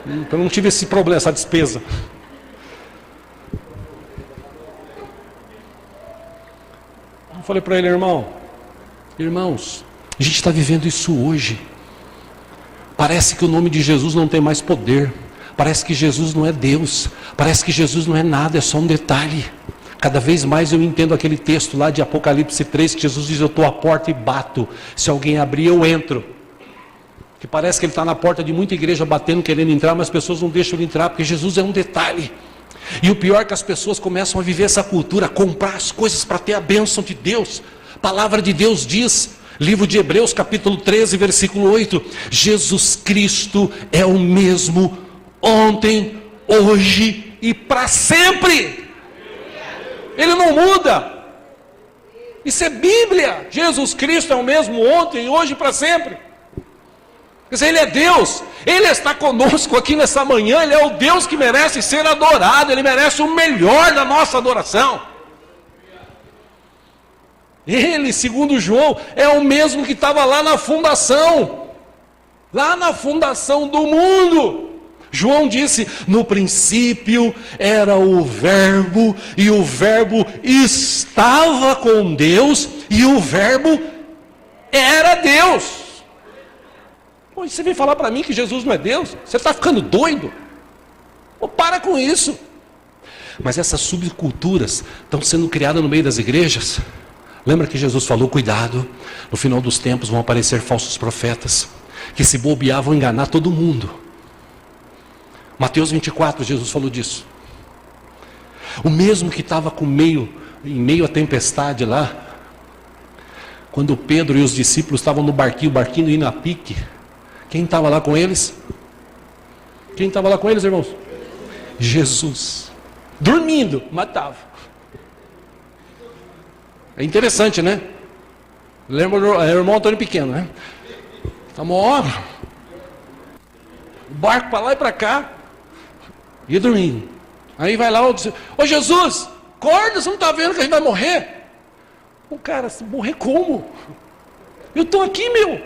Então eu não tive esse problema, essa despesa. Eu falei para ele: irmãos, a gente está vivendo isso hoje. Parece que o nome de Jesus não tem mais poder. Parece que Jesus não é Deus. Parece que Jesus não é nada, é só um detalhe. Cada vez mais eu entendo aquele texto lá de Apocalipse 3, que Jesus diz: eu estou à porta e bato. Se alguém abrir, eu entro. Que parece que ele está na porta de muita igreja batendo, querendo entrar, mas as pessoas não deixam ele entrar, porque Jesus é um detalhe. E o pior é que as pessoas começam a viver essa cultura, a comprar as coisas para ter a bênção de Deus. A palavra de Deus diz, livro de Hebreus, capítulo 13, versículo 8, Jesus Cristo é o mesmo ontem, hoje e para sempre. Ele não muda. Isso é Bíblia. Jesus Cristo é o mesmo ontem, hoje e para sempre. Quer dizer, ele é Deus, ele está conosco aqui nessa manhã, ele é o Deus que merece ser adorado, ele merece o melhor da nossa adoração. Ele, segundo João, é o mesmo que estava lá na fundação do mundo. João disse: no princípio era o verbo, e o verbo estava com Deus, e o verbo era Deus. Pô, você vem falar para mim que Jesus não é Deus? Você está ficando doido? Pô, para com isso. Mas essas subculturas estão sendo criadas no meio das igrejas. Lembra que Jesus falou, cuidado, no final dos tempos vão aparecer falsos profetas, que se bobear vão enganar todo mundo. Mateus 24, Jesus falou disso. O mesmo que estava em meio à tempestade lá, quando Pedro e os discípulos estavam no barquinho, o barquinho indo a pique. Quem estava lá com eles? Quem estava lá com eles, irmãos? Jesus. Dormindo, matava. É interessante, né? Lembra do irmão Antônio Pequeno, né? Tá mó. O barco para lá e para cá. Ia dormindo. Aí vai lá, ô Jesus, acorda, você não está vendo que a gente vai morrer? O cara, morrer como? Eu estou aqui, meu.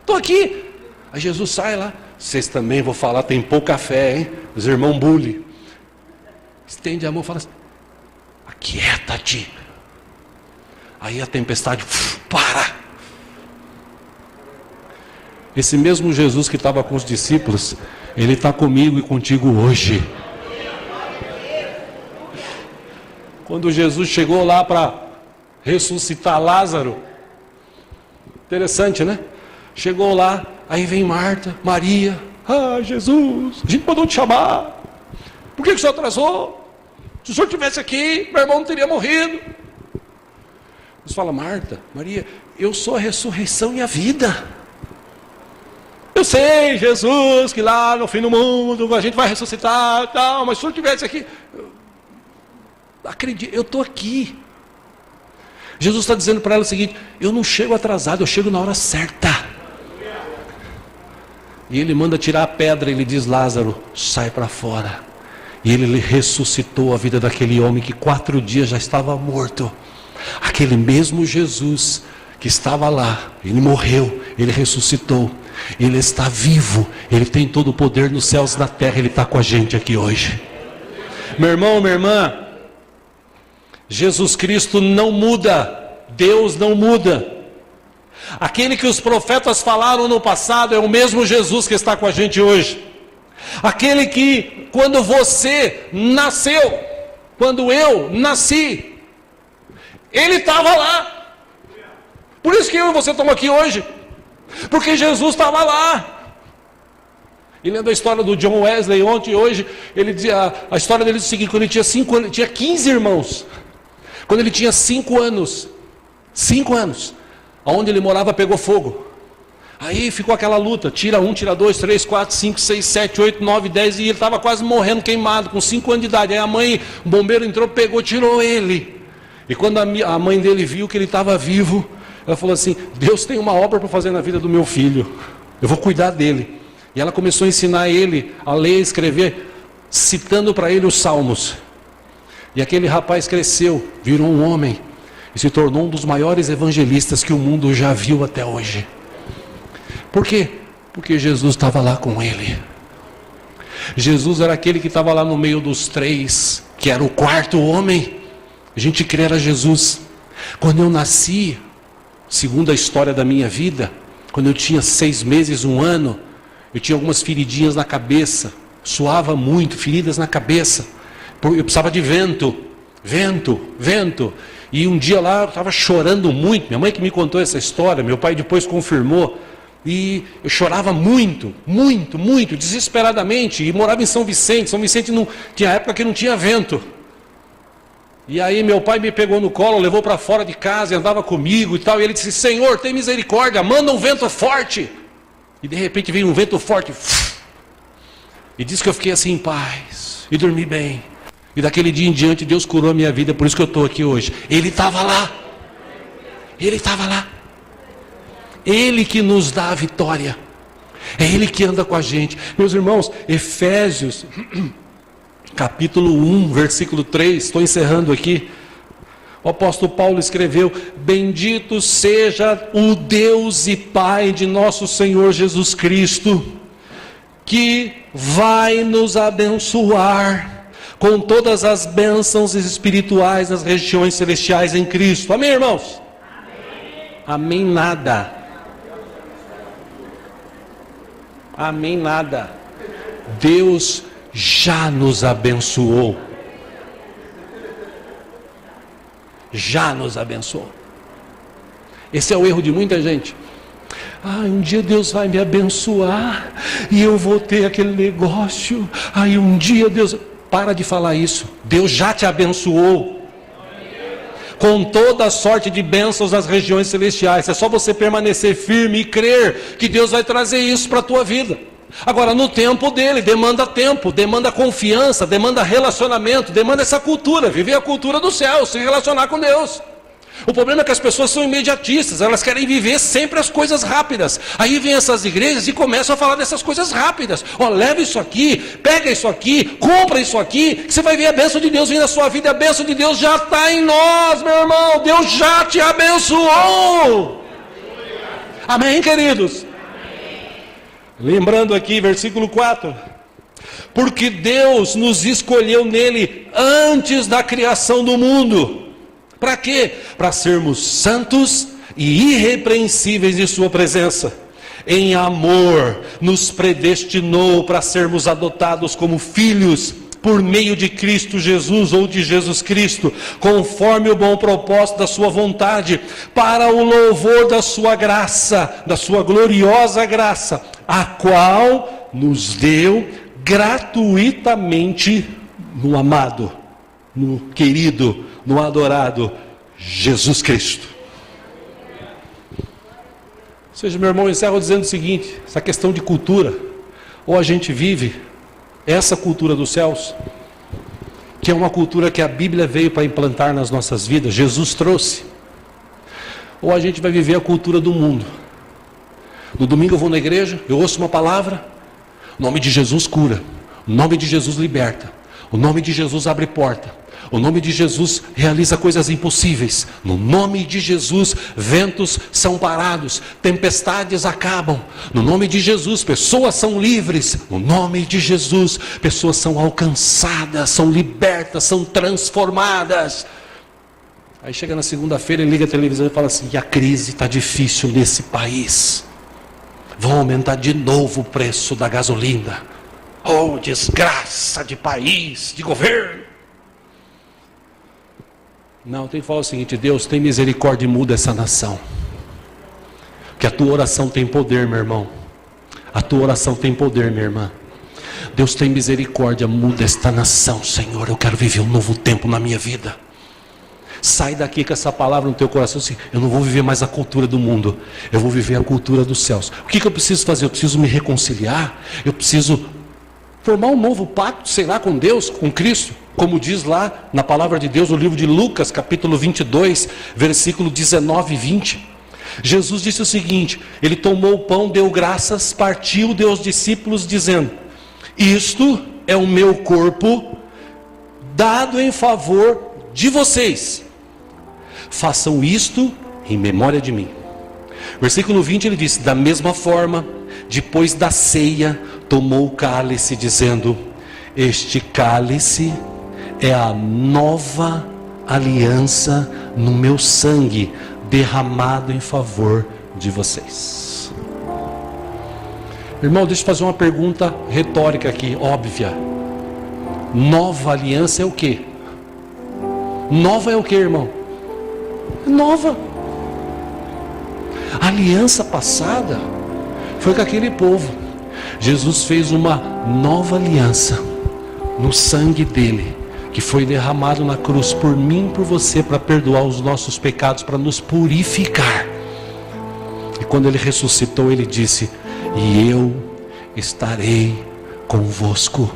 Estou aqui. Aí Jesus sai lá. Vocês também, vou falar, tem pouca fé, hein? Os irmãos bully. Estende a mão e fala assim, aquieta-te. Aí a tempestade, para. Esse mesmo Jesus que estava com os discípulos, Ele está comigo e contigo hoje. Quando Jesus chegou lá para ressuscitar Lázaro, interessante, né? Chegou lá, aí vem Marta, Maria, Jesus, a gente mandou te chamar, por que o senhor atrasou? Se o senhor estivesse aqui, meu irmão não teria morrido. Jesus fala, Marta, Maria, eu sou a ressurreição e a vida. Eu sei, Jesus, que lá no fim do mundo a gente vai ressuscitar e tal, mas se o senhor estivesse aqui, acredite, eu estou aqui. Jesus está dizendo para ela o seguinte, eu não chego atrasado, eu chego na hora certa. E ele manda tirar a pedra e ele diz, Lázaro, sai para fora. E ele ressuscitou a vida daquele homem que 4 dias já estava morto. Aquele mesmo Jesus que estava lá, ele morreu, ele ressuscitou, ele está vivo, ele tem todo o poder nos céus e na terra, ele está com a gente aqui hoje. Meu irmão, minha irmã, Jesus Cristo não muda, Deus não muda. Aquele que os profetas falaram no passado é o mesmo Jesus que está com a gente hoje. Aquele que, quando você nasceu, quando eu nasci, Ele estava lá. Por isso que eu e você estamos aqui hoje, porque Jesus estava lá. E lendo a história do John Wesley ontem e hoje, ele dizia, a história dele é o seguinte, quando ele tinha 5 anos, ele tinha 15 irmãos. Quando ele tinha 5 anos, aonde ele morava pegou fogo. Aí ficou aquela luta, tira 1, tira 2, 3, 4, 5, 6, 7, 8, 9, 10, e ele estava quase morrendo queimado, com 5 anos de idade. Aí a mãe, o bombeiro entrou, pegou, tirou ele. E quando a mãe dele viu que ele estava vivo, ela falou assim, Deus tem uma obra para fazer na vida do meu filho, eu vou cuidar dele. E ela começou a ensinar ele a ler e escrever, citando para ele os salmos. E aquele rapaz cresceu, virou um homem, e se tornou um dos maiores evangelistas que o mundo já viu até hoje. Por quê? Porque Jesus estava lá com ele. Jesus era aquele que estava lá no meio dos 3, que era o 4º homem. A gente crê era Jesus. Quando eu nasci, segundo a história da minha vida, quando eu tinha 6 meses, 1 ano, eu tinha algumas feridinhas na cabeça, suava muito, feridas na cabeça. Eu precisava de vento. E um dia lá eu estava chorando muito. Minha mãe que me contou essa história, meu pai depois confirmou. E eu chorava muito, desesperadamente. E morava em São Vicente. São Vicente não tinha época que não tinha vento. E aí meu pai me pegou no colo, levou para fora de casa e andava comigo e tal. E ele disse, Senhor, tem misericórdia, manda um vento forte. E de repente veio um vento forte. E disse que eu fiquei assim em paz. E dormi bem. E daquele dia em diante Deus curou a minha vida, por isso que eu estou aqui hoje. Ele estava lá. Ele estava lá. Ele que nos dá a vitória. É Ele que anda com a gente. Meus irmãos, Efésios, capítulo 1, versículo 3, estou encerrando aqui. O apóstolo Paulo escreveu, bendito seja o Deus e Pai de nosso Senhor Jesus Cristo, que vai nos abençoar com todas as bênçãos espirituais nas regiões celestiais em Cristo. Amém, irmãos? Amém, amém nada. Amém nada. Deus já nos abençoou. Já nos abençoou. Esse é o erro de muita gente. Um dia Deus vai me abençoar e eu vou ter aquele negócio. Um dia Deus... Para de falar isso. Deus já te abençoou com toda a sorte de bênçãos nas regiões celestiais. É só você permanecer firme e crer que Deus vai trazer isso para a tua vida. Agora, no tempo dele, tempo, demanda confiança, demanda relacionamento, demanda essa cultura, viver a cultura do céu, se relacionar com Deus. O problema é que as pessoas são imediatistas, elas querem viver sempre as coisas rápidas. Aí vem essas igrejas e começam a falar dessas coisas rápidas. Leva isso aqui, pega isso aqui, compra isso aqui, que você vai ver a bênção de Deus vir na sua vida. A bênção de Deus já está em nós, meu irmão. Deus já te abençoou. Amém, queridos? Lembrando aqui, versículo 4. Porque Deus nos escolheu nele antes da criação do mundo. Para quê? Para sermos santos e irrepreensíveis de sua presença. Em amor, nos predestinou para sermos adotados como filhos, por meio de Cristo Jesus ou de Jesus Cristo, conforme o bom propósito da sua vontade, para o louvor da sua graça, da sua gloriosa graça, a qual nos deu gratuitamente no amado, no querido, no adorado Jesus Cristo. Ou seja, meu irmão, eu encerro dizendo o seguinte: essa questão de cultura, ou a gente vive essa cultura dos céus, que é uma cultura que a Bíblia veio para implantar nas nossas vidas, Jesus trouxe, ou a gente vai viver a cultura do mundo. No domingo eu vou na igreja, eu ouço uma palavra, o nome de Jesus cura, o nome de Jesus liberta, o nome de Jesus abre porta, o nome de Jesus realiza coisas impossíveis. No nome de Jesus, ventos são parados, tempestades acabam. No nome de Jesus, pessoas são livres. No nome de Jesus, pessoas são alcançadas, são libertas, são transformadas. Aí chega na segunda-feira, liga a televisão e fala assim: e a crise está difícil nesse país. Vão aumentar de novo o preço da gasolina. Oh, desgraça de país, de governo. Não, tem que falar o seguinte: Deus, tem misericórdia e muda essa nação. Que a tua oração tem poder, meu irmão. A tua oração tem poder, minha irmã. Deus, tem misericórdia, muda esta nação, Senhor. Eu quero viver um novo tempo na minha vida. Sai daqui com essa palavra no teu coração assim: eu não vou viver mais a cultura do mundo, eu vou viver a cultura dos céus. O que eu preciso fazer? Eu preciso me reconciliar, eu preciso formar um novo pacto, sei lá, com Deus, com Cristo, como diz lá na palavra de Deus, no livro de Lucas, capítulo 22, versículo 19 e 20. Jesus disse o seguinte: ele tomou o pão, deu graças, partiu, deu aos discípulos, dizendo: isto é o meu corpo, dado em favor de vocês. Façam isto em memória de mim. Versículo 20 ele disse: da mesma forma, depois da ceia, tomou o cálice, dizendo: este cálice é a nova aliança no meu sangue, derramado em favor de vocês. Irmão, deixa eu fazer uma pergunta retórica aqui, óbvia. Nova aliança é o quê? Nova é o quê, irmão? Nova. A aliança passada foi com aquele povo. Jesus fez uma nova aliança no sangue dele, que foi derramado na cruz por mim e por você, para perdoar os nossos pecados, para nos purificar. E quando ele ressuscitou, ele disse: e eu estarei convosco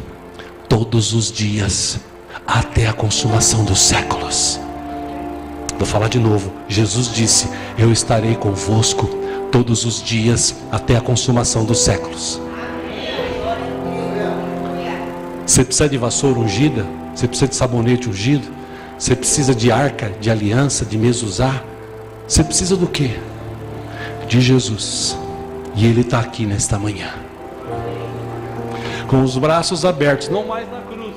todos os dias, até a consumação dos séculos. Vou falar de novo. Jesus disse: eu estarei convosco todos os dias, até a consumação dos séculos. Você precisa de vassoura ungida? Você precisa de sabonete ungido? Você precisa de arca, de aliança, de mezuzá? Você precisa do quê? De Jesus. E Ele está aqui nesta manhã, com os braços abertos, não mais na cruz,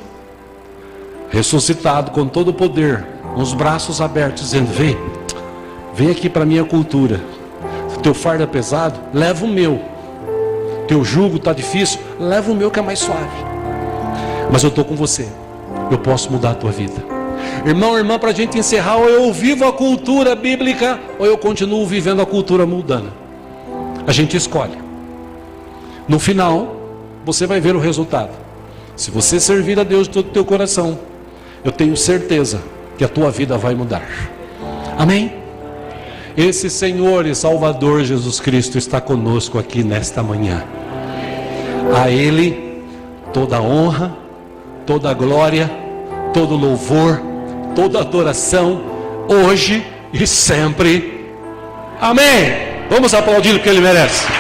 ressuscitado com todo o poder, com os braços abertos, dizendo: vem aqui para a minha cultura. Se o teu fardo é pesado, leva o meu. teu jugo está difícil, leva o meu que é mais suave. Mas eu estou com você, eu posso mudar a tua vida. Irmão, irmã, para a gente encerrar, ou eu vivo a cultura bíblica, ou eu continuo vivendo a cultura mundana. A gente escolhe. No final, você vai ver o resultado. Se você servir a Deus de todo o teu coração, eu tenho certeza que a tua vida vai mudar. Amém? Esse Senhor e Salvador Jesus Cristo está conosco aqui nesta manhã. A Ele toda a honra, toda a glória, todo o louvor, toda a adoração, hoje e sempre. Amém. Vamos aplaudir porque Ele merece.